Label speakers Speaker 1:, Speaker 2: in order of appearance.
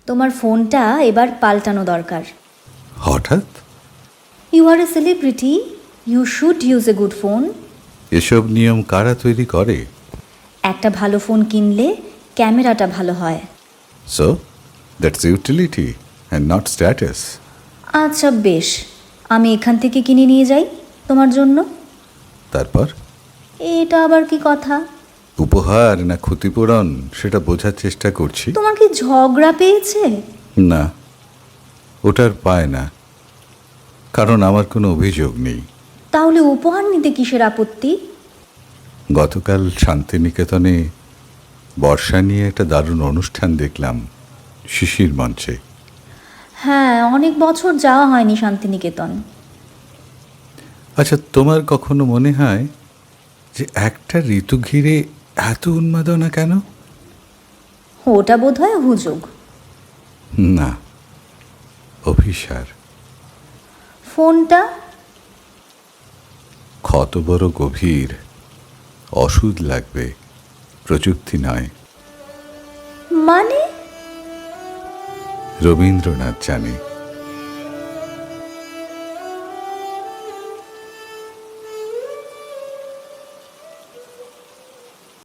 Speaker 1: তোমার ফোনটা এবার পাল্টানো দরকার।
Speaker 2: হঠাৎ?
Speaker 1: You are a celebrity, you should use a good phone.
Speaker 2: এসব নিয়ম কারা তৈরি করে?
Speaker 1: একটা ভালো ফোন কিনলে ক্যামেরাটা ভালো হয়।
Speaker 2: So that's utility and not status.
Speaker 1: আচ্ছা বেশ, আমি এখান থেকে কিনে নিয়ে যাই তোমার জন্য।
Speaker 2: তারপর?
Speaker 1: এটা আবার কি কথা?
Speaker 2: উপহার না ক্ষতিপূরণ সেটা বোঝার চেষ্টা করছি।
Speaker 1: তোমার কি ঝগড়া পেয়েছে?
Speaker 2: না, ওটার পায় না, কারণ আমার কোনো অভিযোগ নেই।
Speaker 1: তাহলে উপহার নিতে কিসের আপত্তি?
Speaker 2: গতকাল শান্তিনিকেতনে বর্ষা নিয়ে একটা দারুণ অনুষ্ঠান দেখলাম, শিশির মঞ্চে।
Speaker 1: হ্যাঁ, অনেক বছর যাওয়া হয়নি শান্তিনিকেতন।
Speaker 2: আচ্ছা, তোমার কখনো মনে হয় যে একটা ঋতু ঘিরে এত উন্মাদনা কেন?
Speaker 1: ওটা বোধহয় হুজুগ।
Speaker 2: না, অভিসার।
Speaker 1: ফোনটা?
Speaker 2: ক্ষত বড় গভীর, ওষুধ লাগবে, প্রযুক্তি নয়।
Speaker 1: মানে?
Speaker 2: রবীন্দ্রনাথ জানে।